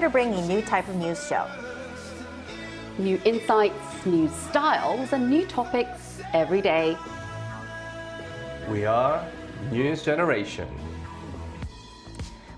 here to bring a new type of news show. New insights, new styles, and new topics every day. We are News Generation.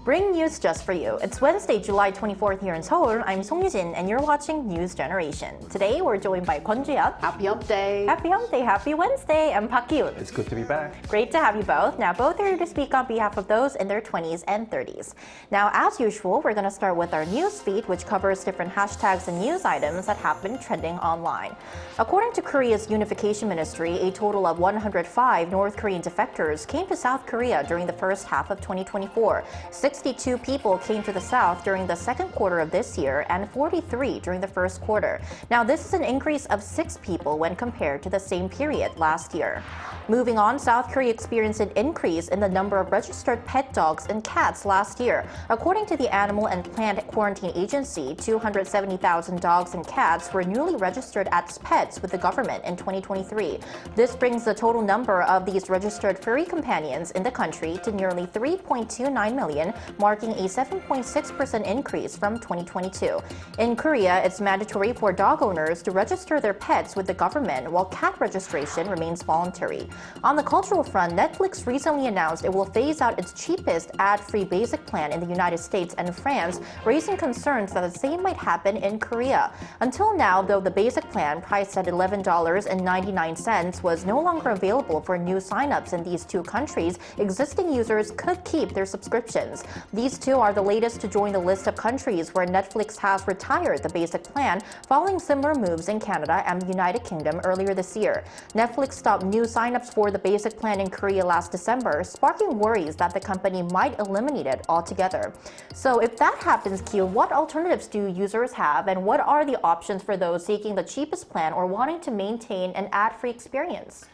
Bring news just for you. It's Wednesday, July 24th here in Seoul. I'm Song Yujin and you're watching News Generation. Today we're joined by Kwon Ji-yeon. Happy Hump Day. Happy Hump Day, happy Wednesday. I'm Park Ki-yoon. It's good to be back. Great to have you both. Now, both are here to speak on behalf of those in their 20s and 30s. Now, as usual, we're going to start with our news feed, which covers different hashtags and news items that have been trending online. According to Korea's Unification Ministry, a total of 105 North Korean defectors came to South Korea during the first half of 2024. 62 people came to the South during the second quarter of this year and 43 during the first quarter. Now, this is an increase of 6 people when compared to the same period last year. Moving on, South Korea experienced an increase in the number of registered pet dogs and cats last year. According to the Animal and Plant Quarantine Agency, 270,000 dogs and cats were newly registered as pets with the government in 2023. This brings the total number of these registered furry companions in the country to nearly 3.29 million, marking a 7.6% increase from 2022. In Korea, it's mandatory for dog owners to register their pets with the government, while cat registration remains voluntary. On the cultural front, Netflix recently announced it will phase out its cheapest ad-free basic plan in the United States and France, raising concerns that the same might happen in Korea. Until now, though, the basic plan, priced at $11.99, was no longer available for new signups in these two countries, existing users could keep their subscriptions. These two are the latest to join the list of countries where Netflix has retired the basic plan, following similar moves in Canada and the United Kingdom earlier this year. Netflix stopped new signups for the basic plan in Korea last December, sparking worries that the company might eliminate it altogether. So if that happens, Q, what alternatives do users have, and what are the options for those seeking the cheapest plan or wanting to maintain an ad-free experience?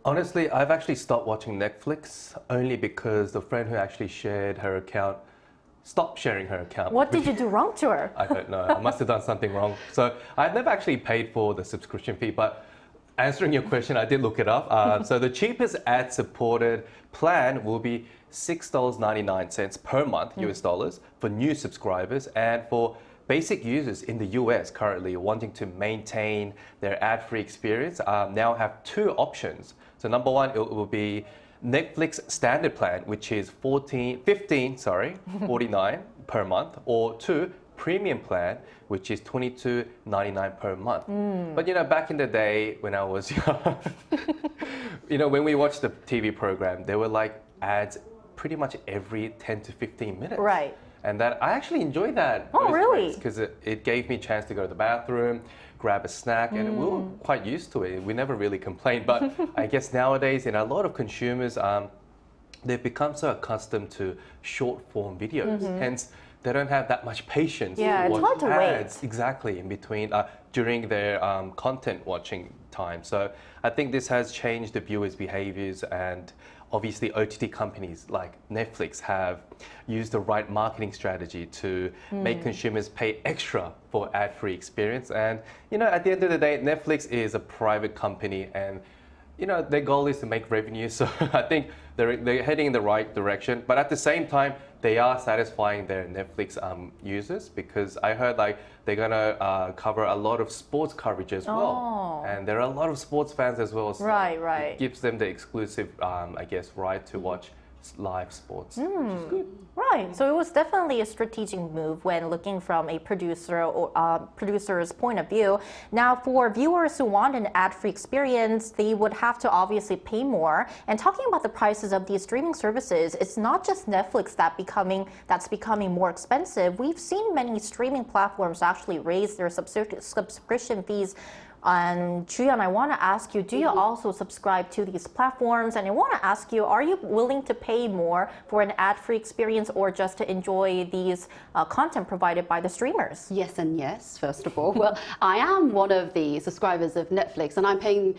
Honestly, I've actually stopped watching Netflix only because the friend who actually shared her account stopped sharing her account. What did you do wrong to her? I don't know. I must have done something wrong. So I've never actually paid for the subscription fee, but answering your question, I did look it up. So the cheapest ad-supported plan will be $6.99 per month, US dollars, for new subscribers, and for basic users in the US currently wanting to maintain their ad-free experience now have two options. So number one, it will be Netflix standard plan, which is $49 per month, or two, premium plan, which is $22.99 per month. But back in the day when I was young, when we watched the TV program, there were like ads pretty much every 10 to 15 minutes. Right. And that I actually enjoyed that. Oh, really? Because it gave me a chance to go to the bathroom, grab a snack, and we were quite used to it. We never really complained. But I guess nowadays, a lot of consumers, they've become so accustomed to short-form videos. Hence, they don't have that much patience to it's watch hard to ads wait. exactly in between during their content watching time. So I think this has changed the viewers' behaviors, and obviously OTT companies like Netflix have used the right marketing strategy to make consumers pay extra for ad-free experience. And at the end of the day, Netflix is a private company, and their goal is to make revenue. So I think they're heading in the right direction. But at the same time, they are satisfying their Netflix users, because I heard they're gonna cover a lot of sports coverage as well. And there are a lot of sports fans as well. So Right. it gives them the exclusive, right to watch live sports, which is good. Right. So it was definitely a strategic move when looking from a producer or producer's point of view. Now, for viewers who want an ad-free experience, they would have to obviously pay more. And talking about the prices of these streaming services, it's not just Netflix that's becoming more expensive. We've seen many streaming platforms actually raise their subscription fees. And Juyeon, I want to ask you, do you also subscribe to these platforms? And I want to ask you, are you willing to pay more for an ad-free experience, or just to enjoy these content provided by the streamers? Yes and yes, first of all. Well, I am one of the subscribers of Netflix, and I'm paying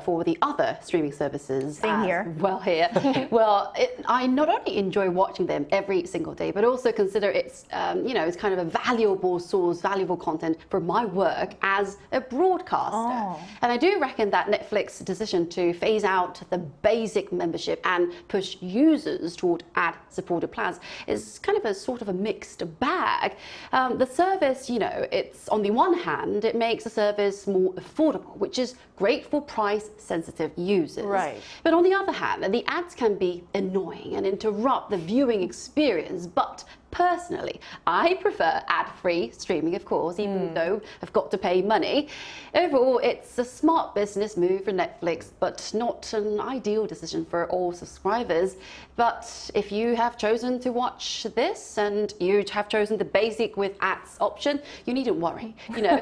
for the other streaming services. Same here. Well, here. Well, I not only enjoy watching them every single day, but also consider it's, it's kind of a valuable source, valuable content for my work as a broadcaster. broadcaster. And I do reckon that Netflix's decision to phase out the basic membership and push users toward ad-supported plans is kind of a sort of a mixed bag. The service, you know, it's on the one hand, it makes the service more affordable, which is great for price-sensitive users. Right. But on the other hand, the ads can be annoying and interrupt the viewing experience. But personally, I prefer ad-free streaming, of course, even though I've got to pay money. Overall, it's a smart business move for Netflix, but not an ideal decision for all subscribers. But if you have chosen to watch this and you have chosen the basic with ads option, you needn't worry. You know,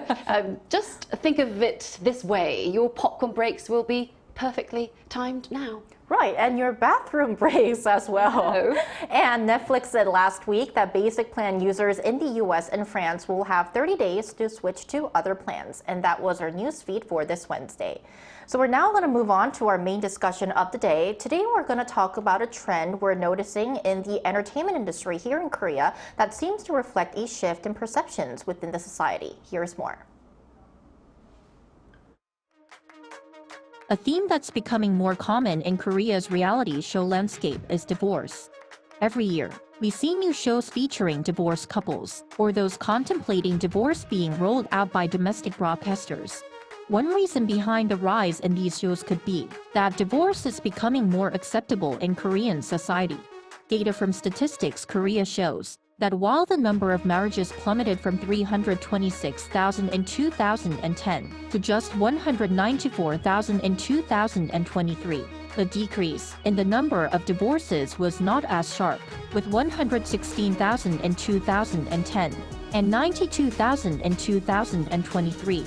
just think of it this way: your popcorn breaks will be perfectly timed now. Right, and your bathroom breaks as well. No. And Netflix said last week that basic plan users in the US and France will have 30 days to switch to other plans. And that was our news feed for this Wednesday. So we're now going to move on to our main discussion of the day. Today we're going to talk about a trend we're noticing in the entertainment industry here in Korea that seems to reflect a shift in perceptions within the society. Here's more. A theme that's becoming more common in Korea's reality show landscape is divorce. Every year, we see new shows featuring divorced couples, or those contemplating divorce being rolled out by domestic broadcasters. One reason behind the rise in these shows could be that divorce is becoming more acceptable in Korean society. Data from Statistics Korea shows that while the number of marriages plummeted from 326,000 in 2010 to just 194,000 in 2023, the decrease in the number of divorces was not as sharp, with 116,000 in 2010 and 92,000 in 2023.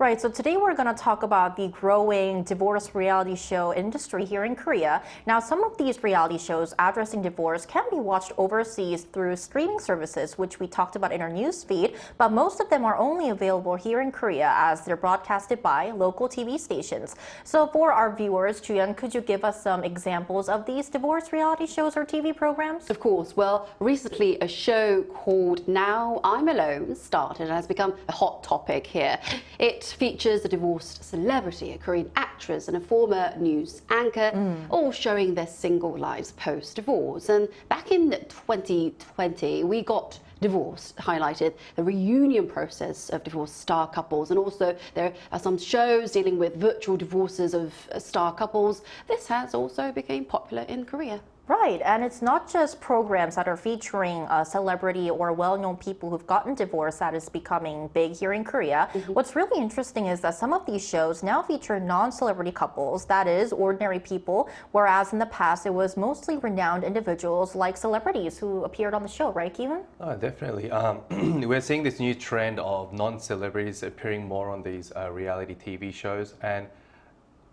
Right, so today we're going to talk about the growing divorce reality show industry here in Korea. Now, some of these reality shows addressing divorce can be watched overseas through streaming services, which we talked about in our news feed, but most of them are only available here in Korea as they're broadcasted by local TV stations. So for our viewers, Juyeon, could you give us some examples of these divorce reality shows or TV programs? Of course. Well, recently a show called Now I'm Alone started and has become a hot topic here. It features a divorced celebrity, a Korean actress, and a former news anchor, all showing their single lives post-divorce. And back in 2020, we got divorce highlighted the reunion process of divorced star couples, and also there are some shows dealing with virtual divorces of star couples. This has also become popular in Korea. Right, and it's not just programs that are featuring a celebrity or well-known people who've gotten divorced that is becoming big here in Korea. What's really interesting is that some of these shows now feature non-celebrity couples, that is, ordinary people, whereas in the past it was mostly renowned individuals like celebrities who appeared on the show, right, Kevin? Oh, definitely. We're seeing this new trend of non-celebrities appearing more on these reality TV shows, and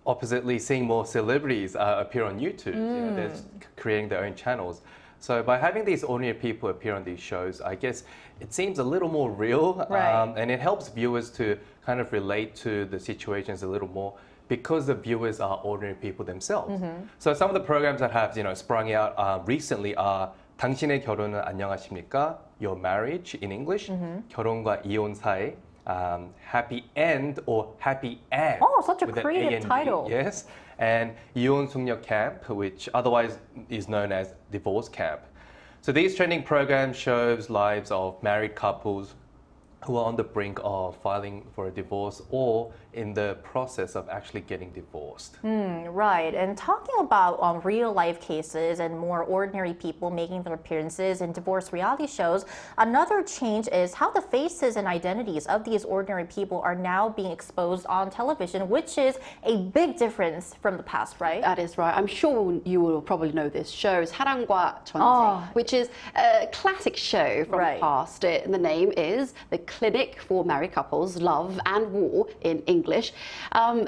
oppositely, seeing more celebrities appear on YouTube. You know, they're creating their own channels. So by having these ordinary people appear on these shows, I guess it seems a little more real, Right. And it helps viewers to kind of relate to the situations a little more because the viewers are ordinary people themselves. So some of the programs that have sprung out recently are 당신의 결혼은 안녕하십니까? Your Marriage in English, 결혼과 이혼 사이, Happy End or Happy End. Oh, such a with an creative A&D, title. Yes. And 이혼 숙녀 Camp, which otherwise is known as Divorce Camp. So these trending programs shows lives of married couples who are on the brink of filing for a divorce or in the process of actually getting divorced. Right, and talking about real life cases and more ordinary people making their appearances in divorce reality shows, another change is how the faces and identities of these ordinary people are now being exposed on television, which is a big difference from the past, right? That is right. I'm sure you will probably know this show is 사랑과 전쟁, which is a classic show from the past. The name is the Clinic for Married Couples, Love and War in English.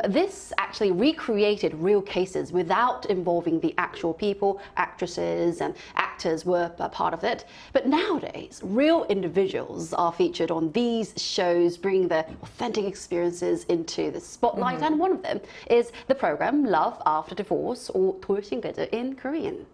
This actually recreated real cases without involving the actual people. Actresses and actors were a part of it. But nowadays, real individuals are featured on these shows, bringing their authentic experiences into the spotlight. And one of them is the program Love After Divorce, or 돌싱그드 in Korean.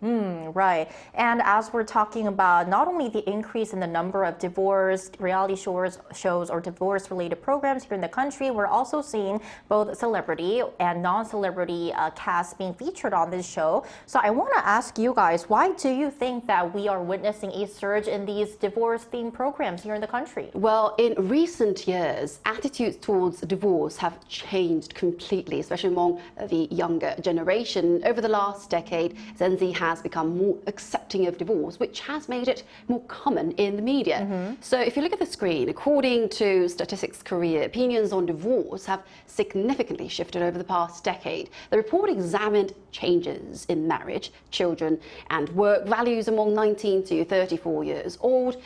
Right. And as we're talking about not only the increase in the number of divorced reality divorce shows or divorce-related programs here in the country, we're also seeing both celebrity and non-celebrity casts being featured on this show. So I want to ask you guys, why do you think that we are witnessing a surge in these divorce-themed programs here in the country? Well, in recent years, attitudes towards divorce have changed completely, especially among the younger generation. Over the last decade, Gen Z has become more accepting of divorce, which has made it more common in the media. So if you look at the screen, according to Statistics Korea, opinions on divorce have significantly shifted over the past decade. The report examined changes in marriage, children, and work values among 19 to 34 years old.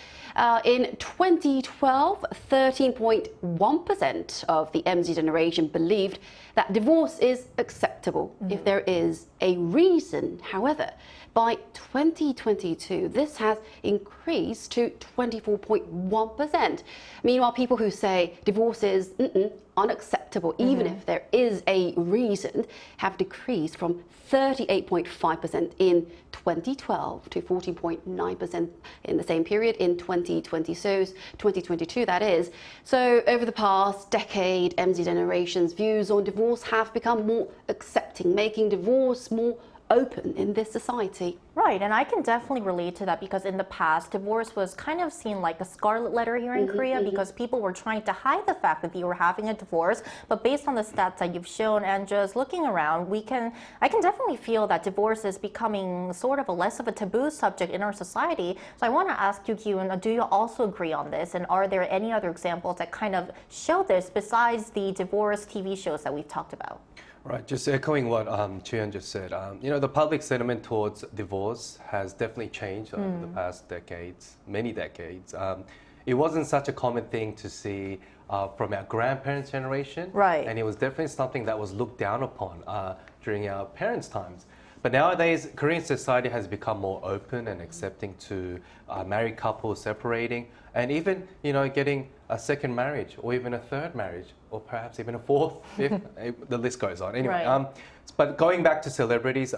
In 2012, 13.1% of the MZ generation believed that divorce is acceptable if there is a reason. However, by 2022, this has increased to 24.1%. Meanwhile, people who say divorce is unacceptable, even if there is a reason, have decreased from 38.5% in 2012 to 14.9% in the same period in 2022, that is. So over the past decade, MZ generation's views on divorce have become more accepting, making divorce more open in this society. Right, and I can definitely relate to that because in the past, divorce was kind of seen like a scarlet letter here in Korea because people were trying to hide the fact that they were having a divorce. But based on the stats that you've shown and just looking around, I can definitely feel that divorce is becoming sort of a less of a taboo subject in our society. So I want to ask you, Kyun, do you also agree on this? And are there any other examples that kind of show this besides the divorce TV shows that we've talked about? Right, just echoing what Chuyeon just said. The public sentiment towards divorce has definitely changed over the past decades, many decades. It wasn't such a common thing to see from our grandparents' generation. Right. And it was definitely something that was looked down upon during our parents' times. But nowadays, Korean society has become more open and accepting to married couples separating, and even getting a second marriage or even a third marriage or perhaps even a fourth, fifth. The list goes on. Anyway, Right. But going back to celebrities,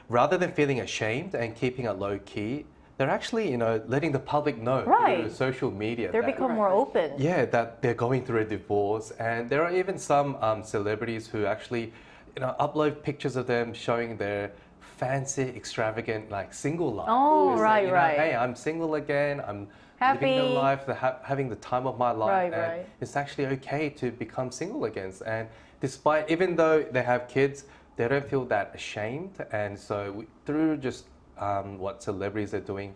rather than feeling ashamed and keeping it low key, they're actually letting the public know Right. through social media. They're that- become more open. Yeah, that they're going through a divorce, and there are even some celebrities who actually upload pictures of them showing their fancy, extravagant, like single life. Oh, They say, right, right. Hey, I'm single again. I'm Happy. living the life, having the time of my life, Right, and right. it's actually okay to become single again. And even though they have kids, they don't feel that ashamed. And so through just what celebrities are doing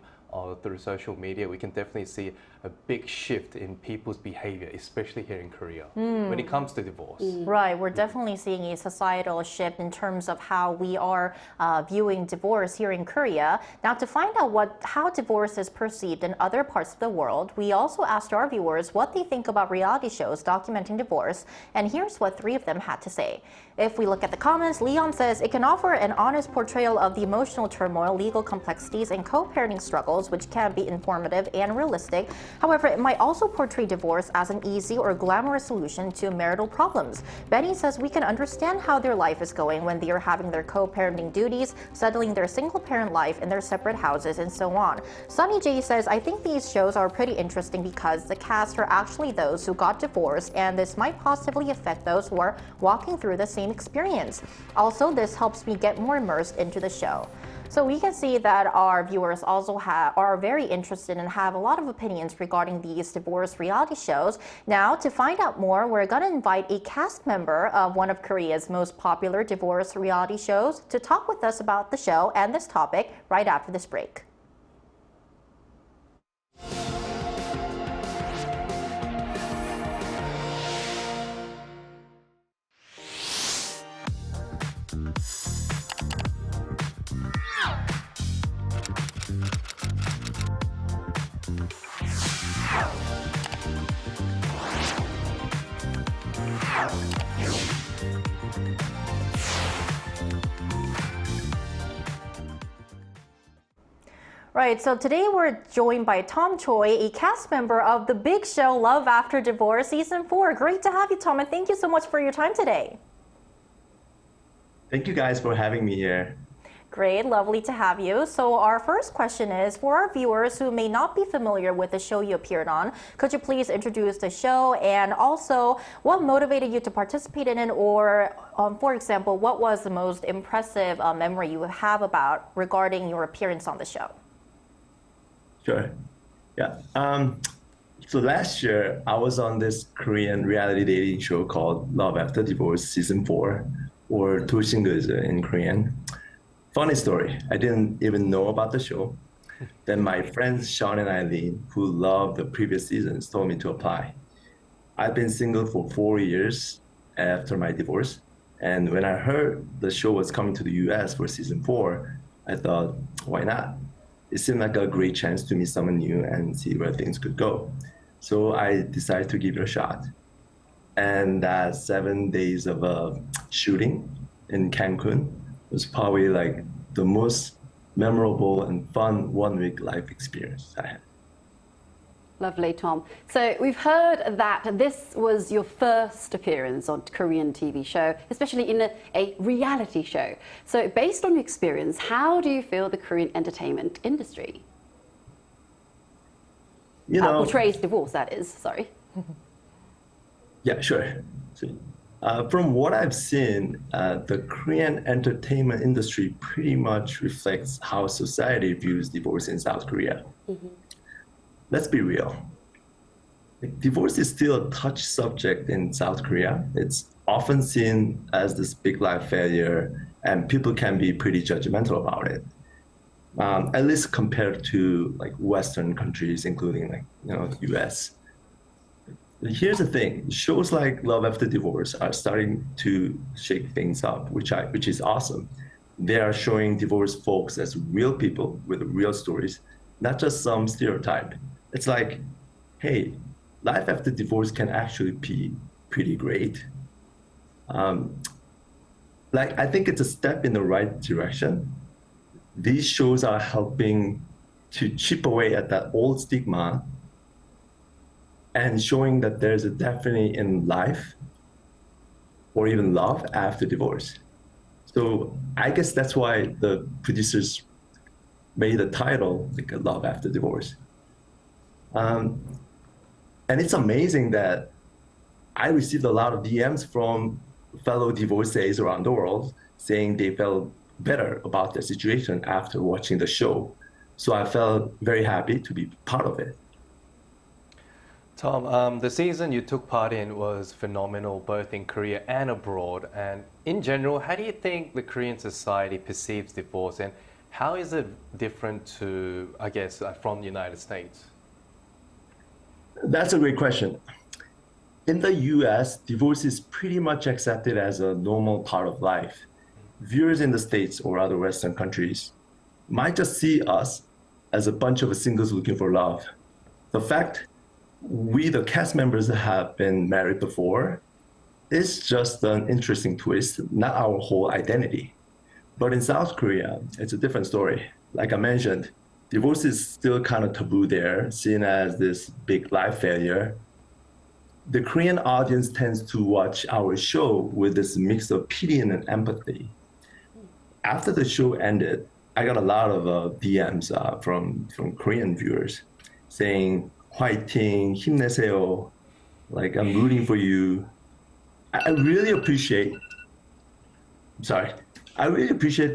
through social media, we can definitely see a big shift in people's behavior, especially here in Korea, when it comes to divorce. Right, we're definitely seeing a societal shift in terms of how we are viewing divorce here in Korea. Now, to find out how divorce is perceived in other parts of the world, we also asked our viewers what they think about reality shows documenting divorce, and here's what 3 of them had to say. If we look at the comments, Leon says it can offer an honest portrayal of the emotional turmoil, legal complexities, and co-parenting struggles, which can be informative and realistic. However, it might also portray divorce as an easy or glamorous solution to marital problems. Benny says we can understand how their life is going when they are having their co-parenting duties, settling their single-parent life in their separate houses, and so on. Sunny J says, I think these shows are pretty interesting because the cast are actually those who got divorced, and this might possibly affect those who are walking through the same experience. Also, this helps me get more immersed into the show. So we can see that our viewers also are very interested and have a lot of opinions regarding these divorce reality shows. Now, to find out more, we're going to invite a cast member of one of Korea's most popular divorce reality shows to talk with us about the show and this topic right after this break. Right, so today we're joined by Tom Choi, a cast member of the big show Love After Divorce Season 4. Great to have you, Tom, and thank you so much for your time today. Thank you guys for having me here. Great, lovely to have you. So our first question is, for our viewers who may not be familiar with the show you appeared on, could you please introduce the show and also what motivated you to participate in it, or for example, what was the most impressive memory you have about regarding your appearance on the show? Sure. Yeah. So last year, I was on this Korean reality dating show called Love After Divorce Season 4, or 돌싱글즈 in Korean. Funny story, I didn't even know about the show. Then my friends Sean and Eileen, who loved the previous seasons, told me to apply. I've been single for 4 years after my divorce. And when I heard the show was coming to the US for Season 4, I thought, why not? It seemed like a great chance to meet someone new and see where things could go. So I decided to give it a shot. And that 7 days of shooting in Cancun was probably like the most memorable and fun 1 week life experience I had. Lovely, Tom. So we've heard that this was your first appearance on a Korean TV show, especially in a reality show. So based on your experience, how do you feel the Korean entertainment industry portrays divorce, that is, sorry. Yeah, sure. So, from what I've seen, the Korean entertainment industry pretty much reflects how society views divorce in South Korea. Mm-hmm. Let's be real. Divorce is still a touchy subject in South Korea. It's often seen as this big life failure, and people can be pretty judgmental about it. At least compared to like Western countries, including the US. Here's the thing: shows like Love After Divorce are starting to shake things up, which is awesome. They are showing divorced folks as real people with real stories, not just some stereotype. It's like, hey, life after divorce can actually be pretty great. I think it's a step in the right direction. These shows are helping to chip away at that old stigma and showing that there's a definitely in life or even love after divorce. So I guess that's why the producers made the title like a Love After Divorce. And it's amazing that I received a lot of DMs from fellow divorcees around the world saying they felt better about their situation after watching the show. So I felt very happy to be part of it. Tom, the season you took part in was phenomenal, both in Korea and abroad. And in general, how do you think the Korean society perceives divorce, and how is it different to, I guess, from the United States? That's a great question. In the US, divorce is pretty much accepted as a normal part of life. Viewers in the States or other Western countries might just see us as a bunch of singles looking for love. The fact we, the cast members, have been married before is just an interesting twist, not our whole identity. But in South Korea, it's a different story. Like I mentioned, divorce is still kind of taboo there, seen as this big life failure. The Korean audience tends to watch our show with this mix of pity and empathy. After the show ended, I got a lot of DMs from Korean viewers saying, "화이팅, 힘내세요. Like, I'm rooting for you." I really appreciate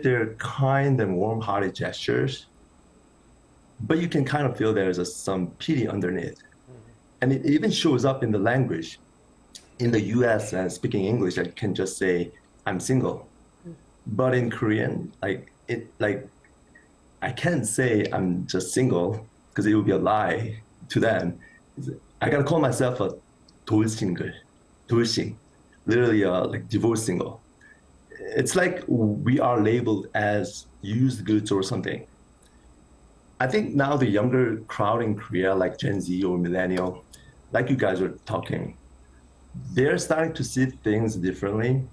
their kind and warm-hearted gestures, but you can kind of feel there's some pity underneath. And it even shows up in the language. In the US, speaking English, I can just say, "I'm single." But in Korean, I can't say I'm just single because it would be a lie to them. I gotta call myself a 돌싱글, 돌싱, literally like divorce single. It's like we are labeled as used goods or something. I think now the younger crowd in Korea, like Gen Z or Millennial, like you guys were talking, they're starting to see things differently.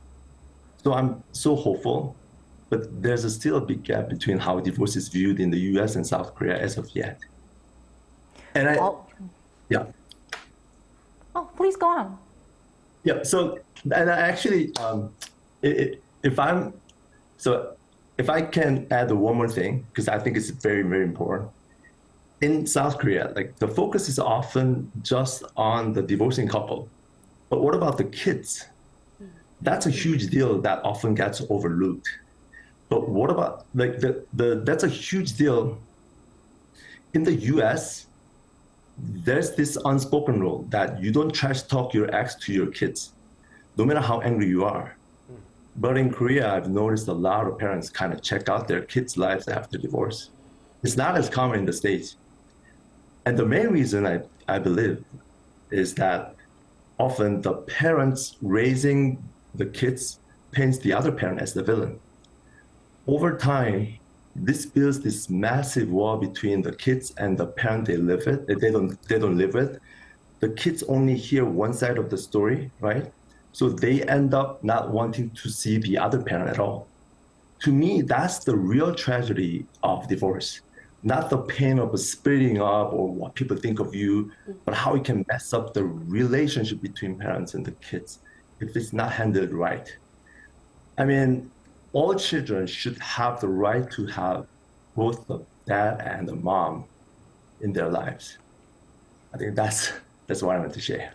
So I'm so hopeful, but there's still a big gap between how divorce is viewed in the US and South Korea as of yet. And yeah. Oh, please go on. Yeah, so, and I actually, if I can add one more thing, because I think it's very, very important. In South Korea, like the focus is often just on the divorcing couple. But what about the kids? That's a huge deal that often gets overlooked. But what about like that's a huge deal. In the US, there's this unspoken rule that you don't trash talk your ex to your kids, no matter how angry you are. But in Korea, I've noticed a lot of parents kind of check out their kids' lives after divorce. It's not as common in the States. And the main reason I believe is that often the parents raising the kids paints the other parent as the villain. Over time, this builds this massive wall between the kids and the parent they live with. They don't live with. The kids only hear one side of the story, right? So they end up not wanting to see the other parent at all. To me, that's the real tragedy of divorce. Not the pain of splitting up or what people think of you, but how it can mess up the relationship between parents and the kids if it's not handled right. I mean, all children should have the right to have both the dad and the mom in their lives. I think that's what I want to share.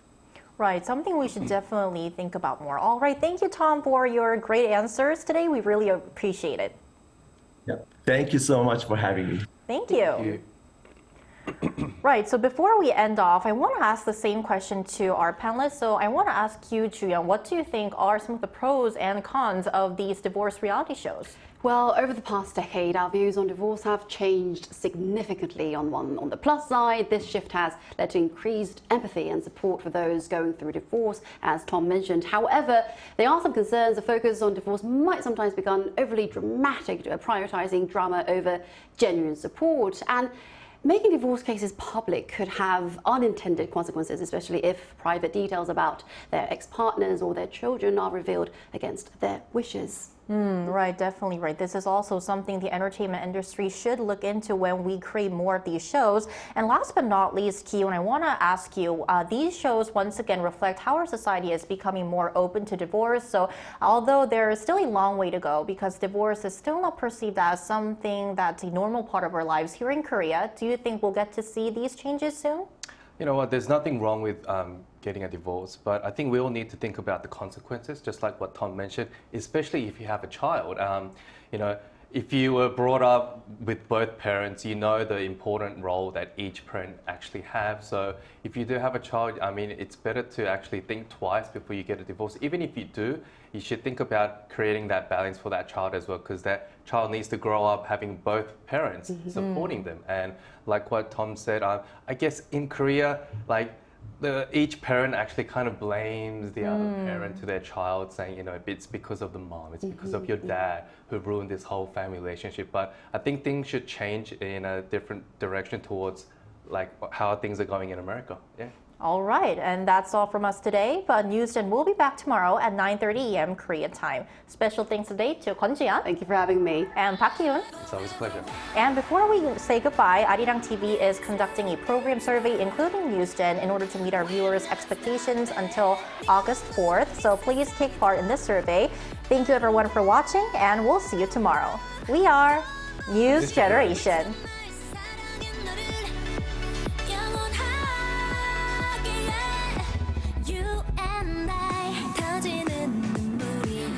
Right, something we should definitely think about more. All right, thank you, Tom, for your great answers today. We really appreciate it. Yeah. Thank you so much for having me. Thank you. Right, so before we end off, I want to ask the same question to our panelists. So I want to ask you, Ju-young, what do you think are some of the pros and cons of these divorce reality shows? Well, over the past decade, our views on divorce have changed significantly. On the plus side, this shift has led to increased empathy and support for those going through divorce, as Tom mentioned. However, there are some concerns. The focus on divorce might sometimes become overly dramatic, prioritizing drama over genuine support. And making divorce cases public could have unintended consequences, especially if private details about their ex-partners or their children are revealed against their wishes. Right, definitely right. This is also something the entertainment industry should look into when we create more of these shows. And last but not least, Ki-yoon, I want to ask you, these shows once again reflect how our society is becoming more open to divorce. So although there is still a long way to go because divorce is still not perceived as something that's a normal part of our lives here in Korea, do you think we'll get to see these changes soon? You know what, there's nothing wrong with getting a divorce, but I think we all need to think about the consequences, just like what Tom mentioned, especially if you have a child. You know, if you were brought up with both parents, you know the important role that each parent actually have. So if you do have a child, I mean, it's better to actually think twice before you get a divorce. Even if you do, you should think about creating that balance for that child as well, because that child needs to grow up having both parents supporting them. And like what Tom said, I guess in Korea, like each parent actually kind of blames the other parent to their child, saying, you know, it's because of the mom, it's because of your dad who ruined this whole family relationship. But I think things should change in a different direction towards like how things are going in America. Yeah. All right, and that's all from us today. But Newsden will be back tomorrow at 9:30 a.m. Korean time. Special thanks today to Kwon Ji-yeon. Thank you for having me. And Park Ki-yoon. It's always a pleasure. And before we say goodbye, Arirang TV is conducting a program survey, including Newsden, in order to meet our viewers' expectations until August 4th. So please take part in this survey. Thank you everyone for watching, and we'll see you tomorrow. We are News Generation.